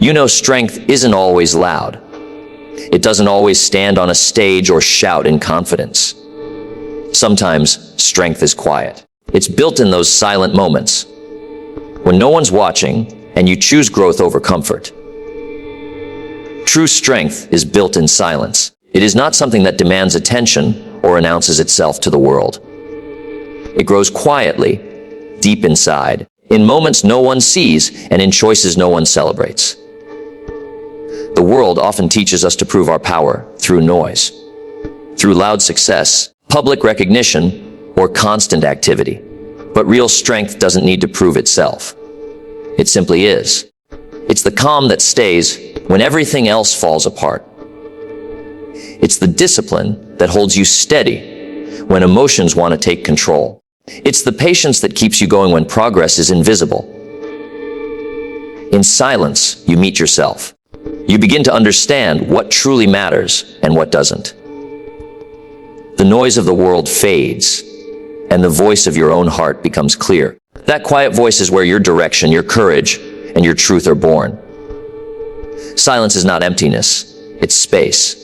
You know strength isn't always loud. It doesn't always stand on a stage or shout in confidence. Sometimes strength is quiet. It's built in those silent moments, when no one's watching and you choose growth over comfort. True strength is built in silence. It is not something that demands attention or announces itself to the world. It grows quietly, deep inside, in moments no one sees and in choices no one celebrates. The world often teaches us to prove our power through noise, through loud success, public recognition, or constant activity. But real strength doesn't need to prove itself. It simply is. It's the calm that stays when everything else falls apart. It's the discipline that holds you steady when emotions want to take control. It's the patience that keeps you going when progress is invisible. In silence, you meet yourself. You begin to understand what truly matters and what doesn't. The noise of the world fades, and the voice of your own heart becomes clear. That quiet voice is where your direction, your courage, and your truth are born. Silence is not emptiness, it's space.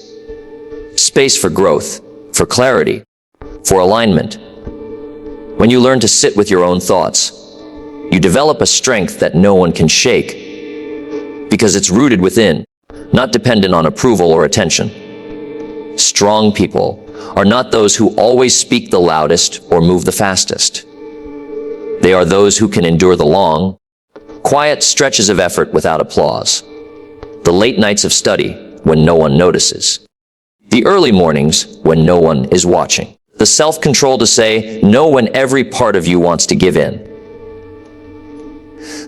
Space for growth, for clarity, for alignment. When you learn to sit with your own thoughts, you develop a strength that no one can shake, because it's rooted within, not dependent on approval or attention. Strong people are not those who always speak the loudest or move the fastest. They are those who can endure the long, quiet stretches of effort without applause, the late nights of study when no one notices, the early mornings when no one is watching, the self-control to say no when every part of you wants to give in.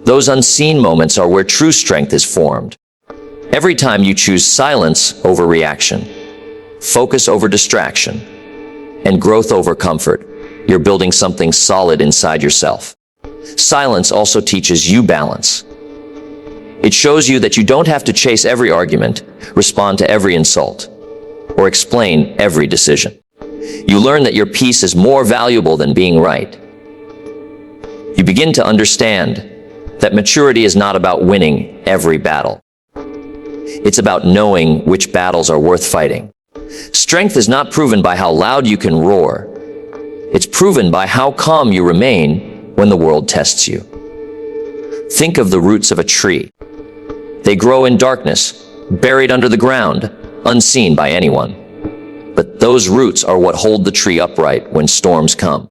Those unseen moments are where true strength is formed. Every time you choose silence over reaction, focus over distraction, and growth over comfort, you're building something solid inside yourself. Silence also teaches you balance. It shows you that you don't have to chase every argument, respond to every insult, or explain every decision. You learn that your peace is more valuable than being right. You begin to understand that maturity is not about winning every battle. It's about knowing which battles are worth fighting. Strength is not proven by how loud you can roar. It's proven by how calm you remain when the world tests you. Think of the roots of a tree. They grow in darkness, buried under the ground, unseen by anyone. But those roots are what hold the tree upright when storms come.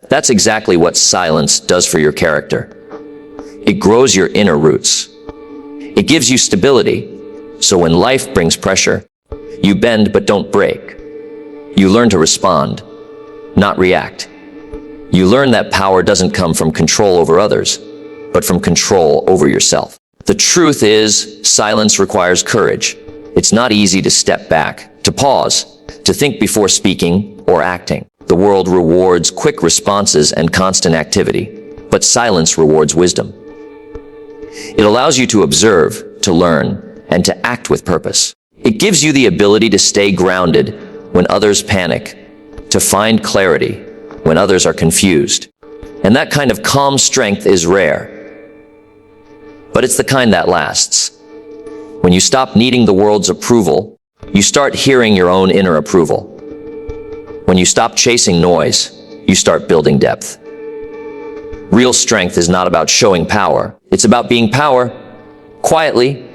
That's exactly what silence does for your character. It grows your inner roots. It gives you stability, so when life brings pressure, you bend but don't break. You learn to respond, not react. You learn that power doesn't come from control over others, but from control over yourself. The truth is, silence requires courage. It's not easy to step back, to pause, to think before speaking or acting. The world rewards quick responses and constant activity, but silence rewards wisdom. It allows you to observe, to learn, and to act with purpose. It gives you the ability to stay grounded when others panic, to find clarity when others are confused. And that kind of calm strength is rare. But it's the kind that lasts. When you stop needing the world's approval, you start hearing your own inner approval. When you stop chasing noise, you start building depth. Real strength is not about showing power. It's about being power, quietly,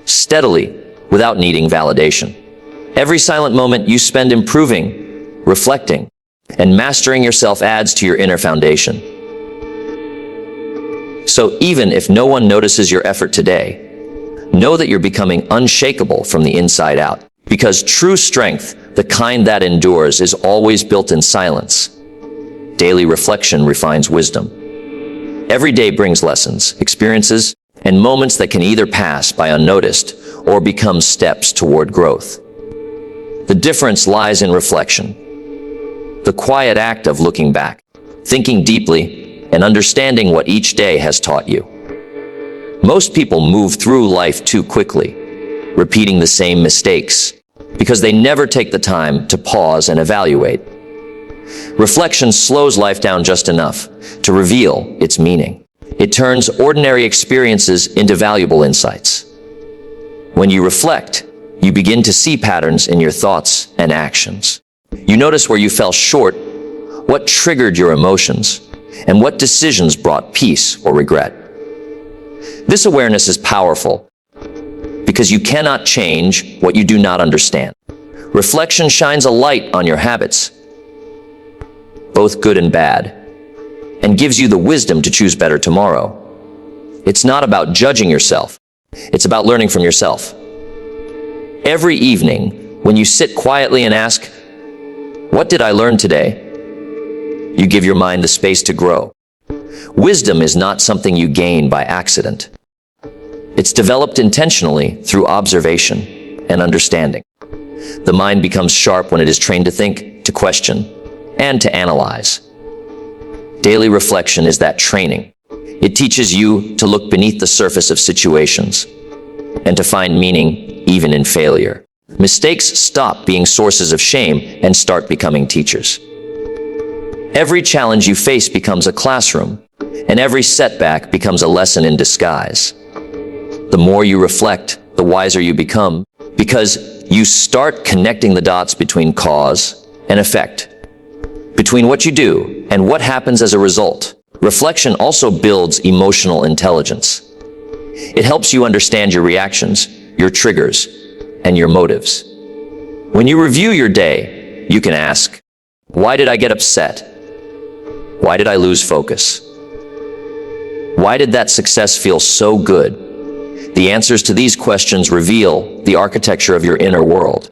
steadily, without needing validation. Every silent moment you spend improving, reflecting, and mastering yourself adds to your inner foundation. So even if no one notices your effort today, know that you're becoming unshakable from the inside out. Because true strength, the kind that endures, is always built in silence. Daily reflection refines wisdom. Every day brings lessons, experiences, and moments that can either pass by unnoticed or become steps toward growth. The difference lies in reflection, the quiet act of looking back, thinking deeply, and understanding what each day has taught you. Most people move through life too quickly, repeating the same mistakes, because they never take the time to pause and evaluate. Reflection slows life down just enough to reveal its meaning. It turns ordinary experiences into valuable insights. When you reflect, you begin to see patterns in your thoughts and actions. You notice where you fell short, what triggered your emotions, and what decisions brought peace or regret. This awareness is powerful because you cannot change what you do not understand. Reflection shines a light on your habits, both good and bad, and gives you the wisdom to choose better tomorrow. It's not about judging yourself. It's about learning from yourself. Every evening, when you sit quietly and ask, "What did I learn today?" you give your mind the space to grow. Wisdom is not something you gain by accident. It's developed intentionally through observation and understanding. The mind becomes sharp when it is trained to think, to question, and to analyze. Daily reflection is that training. It teaches you to look beneath the surface of situations and to find meaning even in failure. Mistakes stop being sources of shame and start becoming teachers. Every challenge you face becomes a classroom, and every setback becomes a lesson in disguise. The more you reflect, the wiser you become, because you start connecting the dots between cause and effect, between what you do and what happens as a result. Reflection also builds emotional intelligence. It helps you understand your reactions, your triggers, and your motives. When you review your day, you can ask, why did I get upset? Why did I lose focus? Why did that success feel so good? The answers to these questions reveal the architecture of your inner world.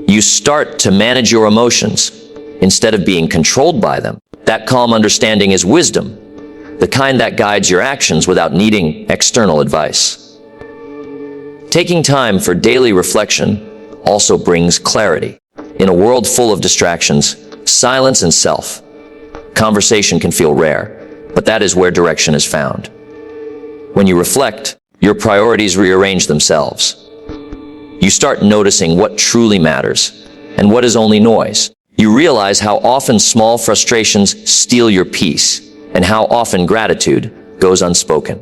You start to manage your emotions instead of being controlled by them. That calm understanding is wisdom, the kind that guides your actions without needing external advice. Taking time for daily reflection also brings clarity. In a world full of distractions, silence and conversation can feel rare, but that is where direction is found. When you reflect, your priorities rearrange themselves. You start noticing what truly matters and what is only noise. You realize how often small frustrations steal your peace and how often gratitude goes unspoken.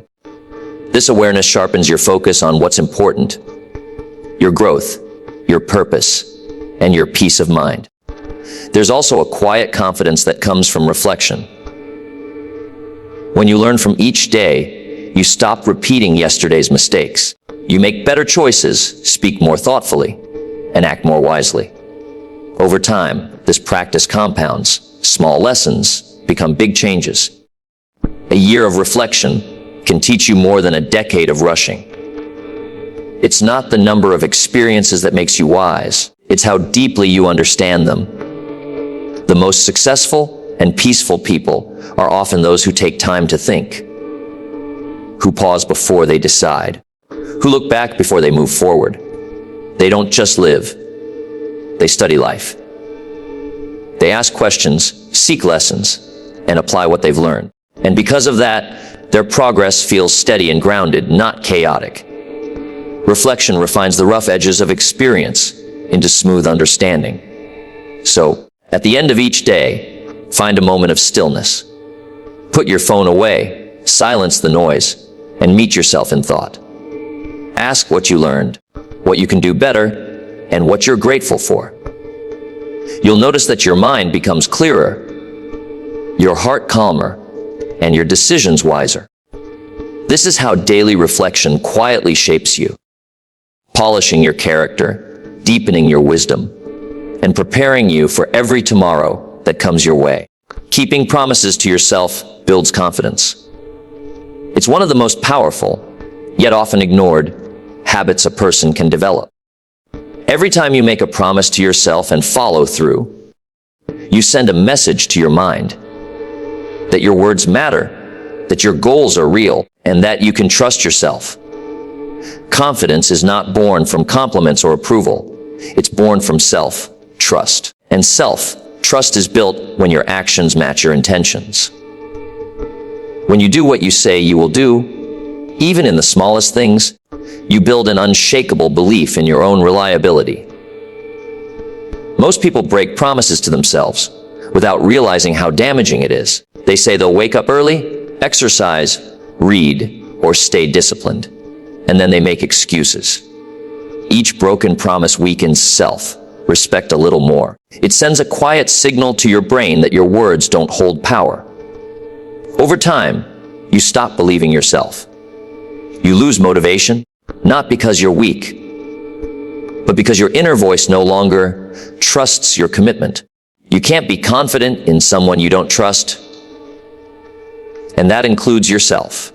This awareness sharpens your focus on what's important: your growth, your purpose, and your peace of mind. There's also a quiet confidence that comes from reflection. When you learn from each day, you stop repeating yesterday's mistakes. You make better choices, speak more thoughtfully, and act more wisely. Over time, this practice compounds. Small lessons become big changes. A year of reflection can teach you more than a decade of rushing. It's not the number of experiences that makes you wise. It's how deeply you understand them. The most successful and peaceful people are often those who take time to think, who pause before they decide, who look back before they move forward. They don't just live, they study life. They ask questions, seek lessons, and apply what they've learned. And because of that, their progress feels steady and grounded, not chaotic. Reflection refines the rough edges of experience into smooth understanding. So, at the end of each day, find a moment of stillness. Put your phone away, silence the noise, and meet yourself in thought. Ask what you learned, what you can do better, and what you're grateful for. You'll notice that your mind becomes clearer, your heart calmer, and your decisions wiser. This is how daily reflection quietly shapes you, polishing your character, deepening your wisdom, and preparing you for every tomorrow that comes your way. Keeping promises to yourself builds confidence. It's one of the most powerful, yet often ignored, habits a person can develop. Every time you make a promise to yourself and follow through, you send a message to your mind that your words matter, that your goals are real, and that you can trust yourself. Confidence is not born from compliments or approval. It's born from self-trust. And self-trust is built when your actions match your intentions. When you do what you say you will do, even in the smallest things, you build an unshakable belief in your own reliability. Most people break promises to themselves without realizing how damaging it is. They say they'll wake up early, exercise, read, or stay disciplined, and then they make excuses. each broken promise weakens self-respect a little more. It sends a quiet signal to your brain that your words don't hold power. Over time, you stop believing yourself. You lose motivation, not because you're weak, but because your inner voice no longer trusts your commitment. You can't be confident in someone you don't trust, and that includes yourself.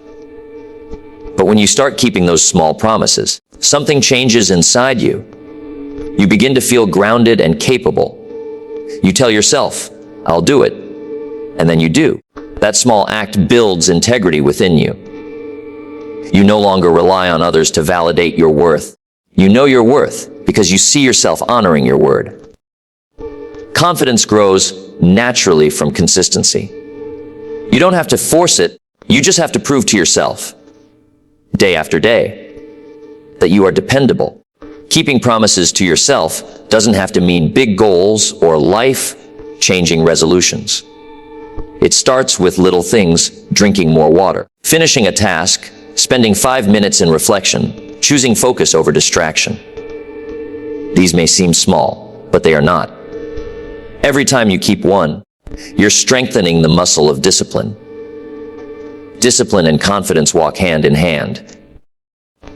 But when you start keeping those small promises, something changes inside you. You begin to feel grounded and capable. You tell yourself, "I'll do it," and then you do. That small act builds integrity within you. You no longer rely on others to validate your worth. You know your worth because you see yourself honoring your word. Confidence grows naturally from consistency. You don't have to force it, you just have to prove to yourself, day after day, that you are dependable. Keeping promises to yourself doesn't have to mean big goals or life-changing resolutions. It starts with little things: drinking more water, finishing a task, spending 5 minutes in reflection, choosing focus over distraction. These may seem small, but they are not. Every time you keep one, you're strengthening the muscle of discipline. Discipline and confidence walk hand in hand.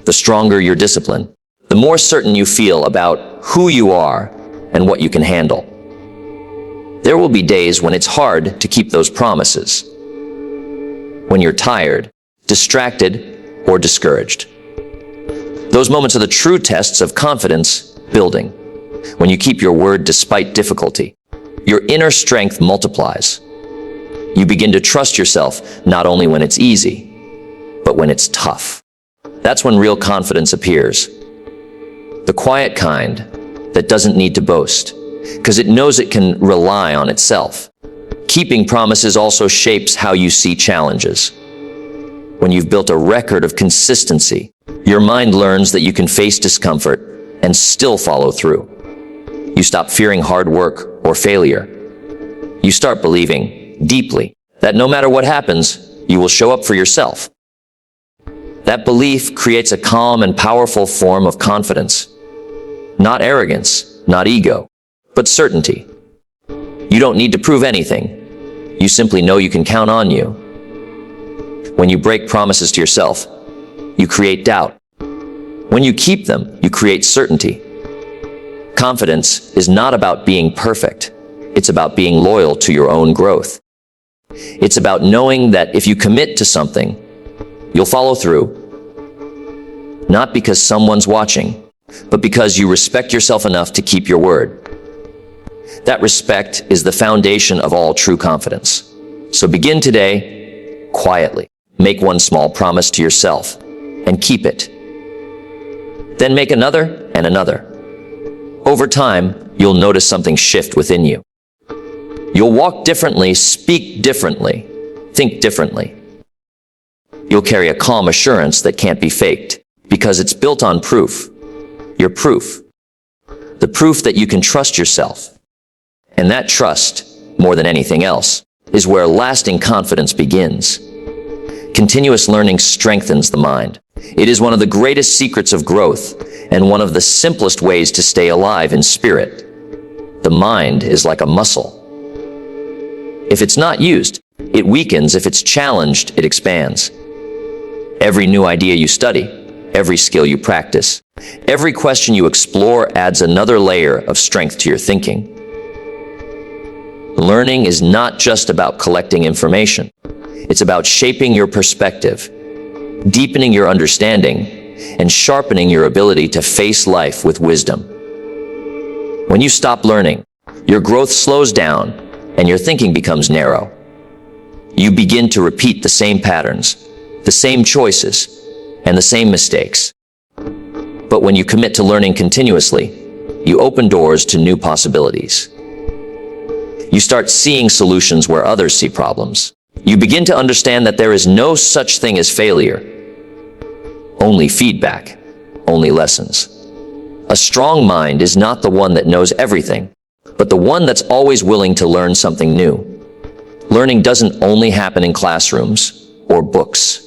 The stronger your discipline, the more certain you feel about who you are and what you can handle. There will be days when it's hard to keep those promises, when you're tired, distracted, or discouraged. Those moments are the true tests of confidence building. When you keep your word despite difficulty, your inner strength multiplies. You begin to trust yourself not only when it's easy, but when it's tough. That's when real confidence appears. The quiet kind that doesn't need to boast, because it knows it can rely on itself. Keeping promises also shapes how you see challenges. When you've built a record of consistency, your mind learns that you can face discomfort and still follow through. You stop fearing hard work or failure. You start believing deeply that no matter what happens, you will show up for yourself. That belief creates a calm and powerful form of confidence. Not arrogance, not ego, but certainty. You don't need to prove anything. You simply know you can count on you. When you break promises to yourself, you create doubt. When you keep them, you create certainty. Confidence is not about being perfect. It's about being loyal to your own growth. It's about knowing that if you commit to something, you'll follow through. Not because someone's watching, but because you respect yourself enough to keep your word. That respect is the foundation of all true confidence. So begin today, quietly. Make one small promise to yourself and keep it. Then make another and another. Over time, you'll notice something shift within you. You'll walk differently, speak differently, think differently. You'll carry a calm assurance that can't be faked, because it's built on proof. Your proof. The proof that you can trust yourself. And that trust, more than anything else, is where lasting confidence begins. Continuous learning strengthens the mind. It is one of the greatest secrets of growth, and one of the simplest ways to stay alive in spirit. The mind is like a muscle. If it's not used, it weakens. If it's challenged, it expands. Every new idea you study, every skill you practice, every question you explore adds another layer of strength to your thinking. Learning is not just about collecting information. It's about shaping your perspective, deepening your understanding, and sharpening your ability to face life with wisdom. When you stop learning, your growth slows down and your thinking becomes narrow. You begin to repeat the same patterns, the same choices, and the same mistakes. But when you commit to learning continuously, you open doors to new possibilities. You start seeing solutions where others see problems. You begin to understand that there is no such thing as failure. Only feedback, only lessons. A strong mind is not the one that knows everything, but the one that's always willing to learn something new. Learning doesn't only happen in classrooms or books.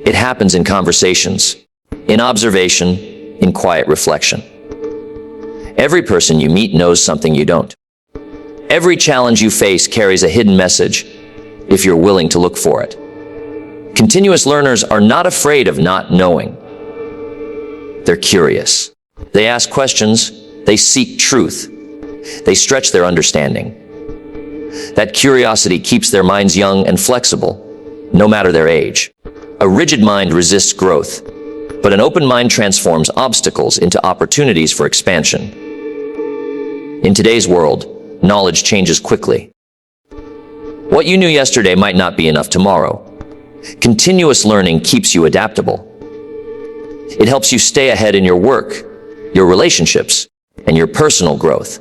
It happens in conversations, in observation, in quiet reflection. Every person you meet knows something you don't. Every challenge you face carries a hidden message, if you're willing to look for it. Continuous learners are not afraid of not knowing. They're curious. They ask questions. They seek truth. They stretch their understanding. That curiosity keeps their minds young and flexible, no matter their age. A rigid mind resists growth, but an open mind transforms obstacles into opportunities for expansion. In today's world, knowledge changes quickly. What you knew yesterday might not be enough tomorrow. Continuous learning keeps you adaptable. It helps you stay ahead in your work, your relationships, and your personal growth.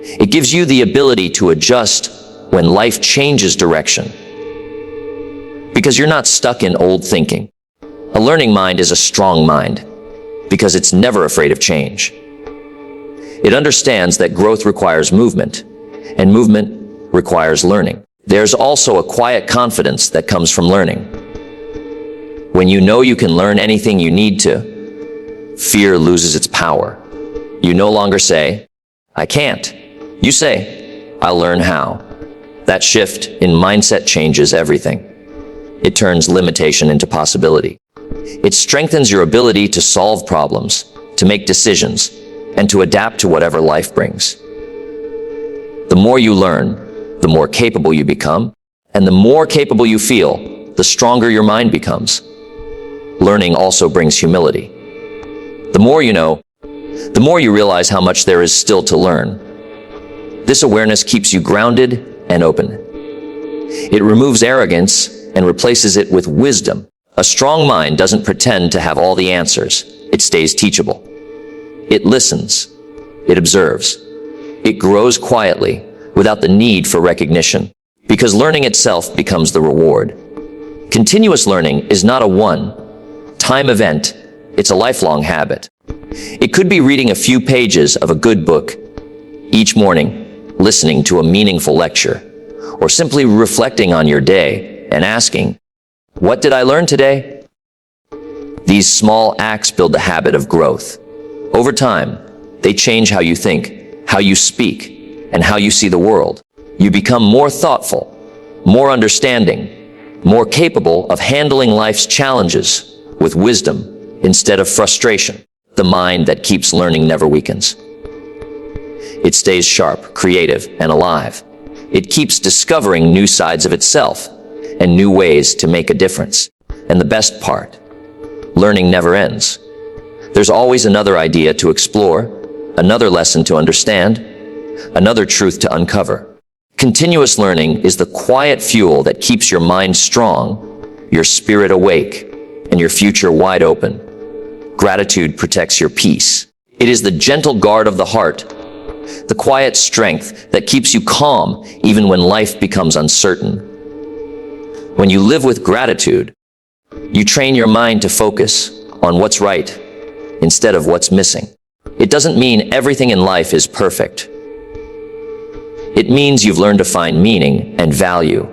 It gives you the ability to adjust when life changes direction. Because you're not stuck in old thinking. A learning mind is a strong mind, because it's never afraid of change. It understands that growth requires movement, and movement requires learning. There's also a quiet confidence that comes from learning. When you know you can learn anything you need to, fear loses its power. You no longer say, "I can't." You say, "I'll learn how." That shift in mindset changes everything. It turns limitation into possibility. It strengthens your ability to solve problems, to make decisions, and to adapt to whatever life brings. The more you learn, the more capable you become, and the more capable you feel, the stronger your mind becomes. Learning also brings humility. The more you know, the more you realize how much there is still to learn. This awareness keeps you grounded and open. It removes arrogance and replaces it with wisdom. A strong mind doesn't pretend to have all the answers. It stays teachable. It listens. It observes. It grows quietly without the need for recognition, because learning itself becomes the reward. Continuous learning is not a one-time event. It's a lifelong habit. It could be reading a few pages of a good book each morning, listening to a meaningful lecture, or simply reflecting on your day and asking, "What did I learn today?" These small acts build the habit of growth. Over time, they change how you think, how you speak, and how you see the world. You become more thoughtful, more understanding, more capable of handling life's challenges with wisdom instead of frustration. The mind that keeps learning never weakens. It stays sharp, creative, and alive. It keeps discovering new sides of itself and new ways to make a difference. And the best part, learning never ends. There's always another idea to explore, another lesson to understand, another truth to uncover. Continuous learning is the quiet fuel that keeps your mind strong, your spirit awake, and your future wide open. Gratitude protects your peace. It is the gentle guard of the heart, the quiet strength that keeps you calm even when life becomes uncertain. When you live with gratitude, you train your mind to focus on what's right instead of what's missing. It doesn't mean everything in life is perfect. It means you've learned to find meaning and value,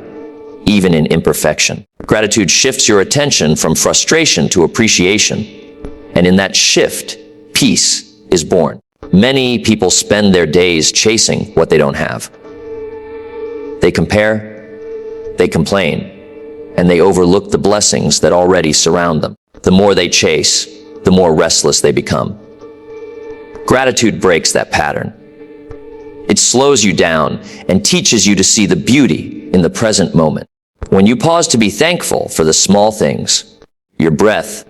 even in imperfection. Gratitude shifts your attention from frustration to appreciation, and in that shift, peace is born. Many people spend their days chasing what they don't have. They compare, they complain, and they overlook the blessings that already surround them. The more they chase, the more restless they become. Gratitude breaks that pattern. It slows you down and teaches you to see the beauty in the present moment. When you pause to be thankful for the small things, your breath,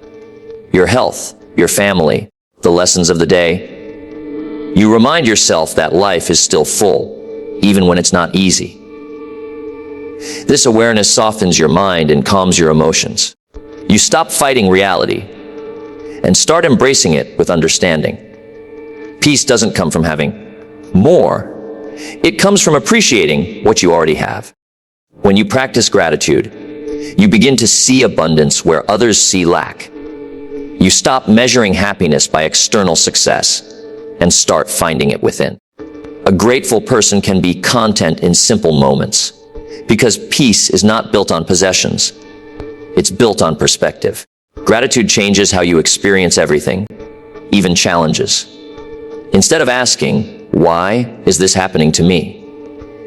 your health, your family, the lessons of the day, you remind yourself that life is still full, even when it's not easy. This awareness softens your mind and calms your emotions. You stop fighting reality and start embracing it with understanding. Peace doesn't come from having more. It comes from appreciating what you already have. When you practice gratitude, you begin to see abundance where others see lack. You stop measuring happiness by external success and start finding it within. A grateful person can be content in simple moments, because peace is not built on possessions. It's built on perspective. Gratitude changes how you experience everything. even challenges. Instead of asking, "Why is this happening to me?"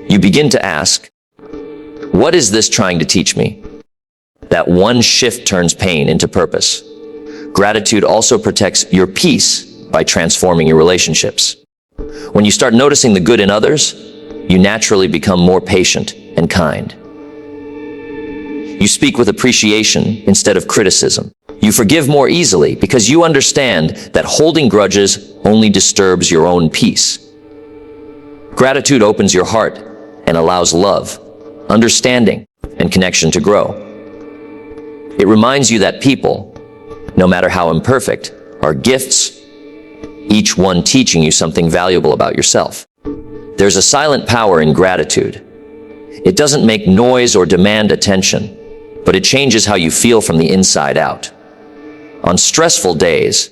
you begin to ask, "What is this trying to teach me?" That one shift turns pain into purpose. Gratitude also protects your peace by transforming your relationships. When you start noticing the good in others, you naturally become more patient and kind. You speak with appreciation instead of criticism. You forgive more easily because you understand that holding grudges only disturbs your own peace. Gratitude opens your heart and allows love, understanding, and connection to grow. It reminds you that people, no matter how imperfect, are gifts, each one teaching you something valuable about yourself. There's a silent power in gratitude. It doesn't make noise or demand attention, but it changes how you feel from the inside out. On stressful days,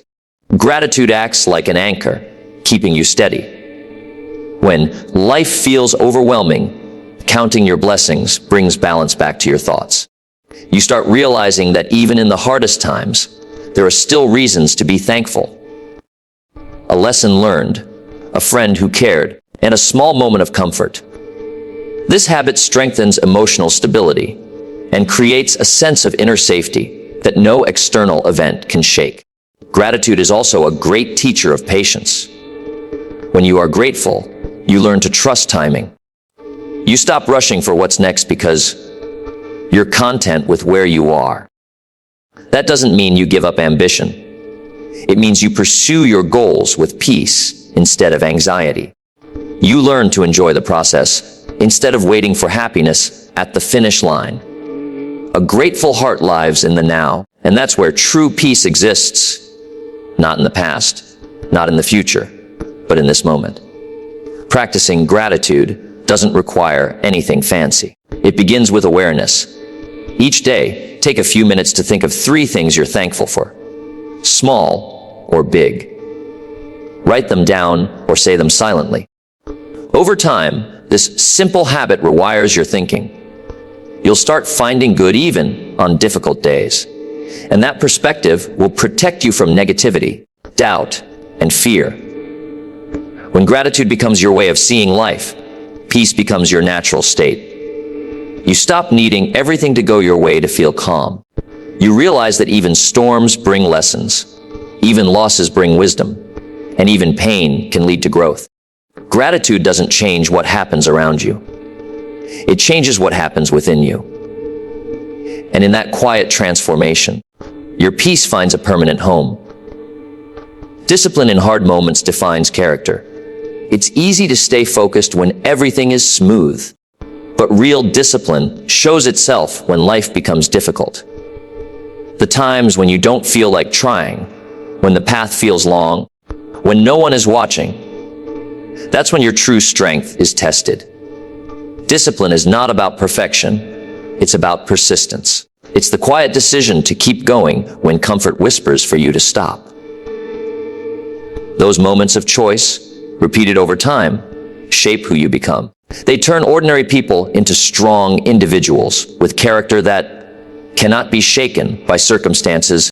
gratitude acts like an anchor, keeping you steady. When life feels overwhelming, counting your blessings brings balance back to your thoughts. You start realizing that even in the hardest times, there are still reasons to be thankful. A lesson learned, a friend who cared, and a small moment of comfort. This habit strengthens emotional stability and creates a sense of inner safety that no external event can shake. Gratitude is also a great teacher of patience. When you are grateful, you learn to trust timing. You stop rushing for what's next because you're content with where you are. That doesn't mean you give up ambition. It means you pursue your goals with peace instead of anxiety. You learn to enjoy the process instead of waiting for happiness at the finish line. A grateful heart lives in the now, and that's where true peace exists. Not in the past, not in the future, but in this moment. Practicing gratitude doesn't require anything fancy. It begins with awareness. Each day, take a few minutes to think of 3 things you're thankful for, small or big. Write them down or say them silently. Over time, this simple habit rewires your thinking. You'll start finding good even on difficult days. And that perspective will protect you from negativity, doubt, and fear. When gratitude becomes your way of seeing life, peace becomes your natural state. You stop needing everything to go your way to feel calm. You realize that even storms bring lessons, even losses bring wisdom, and even pain can lead to growth. Gratitude doesn't change what happens around you. It changes what happens within you. And in that quiet transformation, your peace finds a permanent home. Discipline in hard moments defines character. It's easy to stay focused when everything is smooth, but real discipline shows itself when life becomes difficult. The times when you don't feel like trying, when the path feels long, when no one is watching, that's when your true strength is tested. Discipline is not about perfection, it's about persistence. It's the quiet decision to keep going when comfort whispers for you to stop. Those moments of choice, repeated over time, shape who you become. They turn ordinary people into strong individuals with character that cannot be shaken by circumstances